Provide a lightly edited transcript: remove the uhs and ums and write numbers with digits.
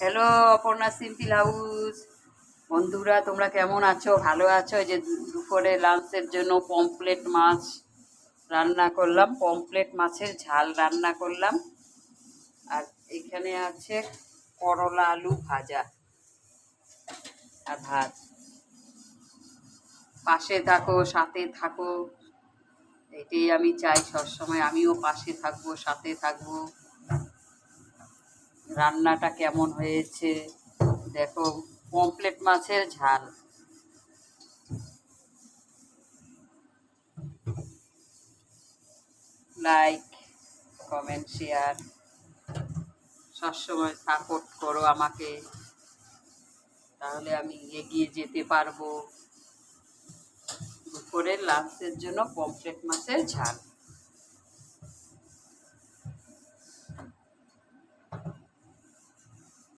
Hello, Aparna simple house. বন্ধুরা, তোমরা কেমন আছো? ভালো আছো? এই যে দুপুরে লাঞ্চের জন্য পমফ্লেট মাছ রান্না করলাম, পমফ্লেট মাছের ঝাল রান্না করলাম। আর এখানে আছে করলা আলু ভাজা আর ভাত। পাশে থাকো, সাথে থাকো, এটাই আমি চাই সবসময়। আমিও পাশে থাকবো, সাথে থাকবো। রান্নাটা কেমন হয়েছে দেখো, পমফ্লেট মাছের ঝাল। লাইক, কমেন্ট, শেয়ার, সবসময় সাপোর্ট করো আমাকে, তাহলে আমি এগিয়ে যেতে পারবো। দুপুরের লাঞ্চের জন্য পমফ্রেট মাছের ঝাল।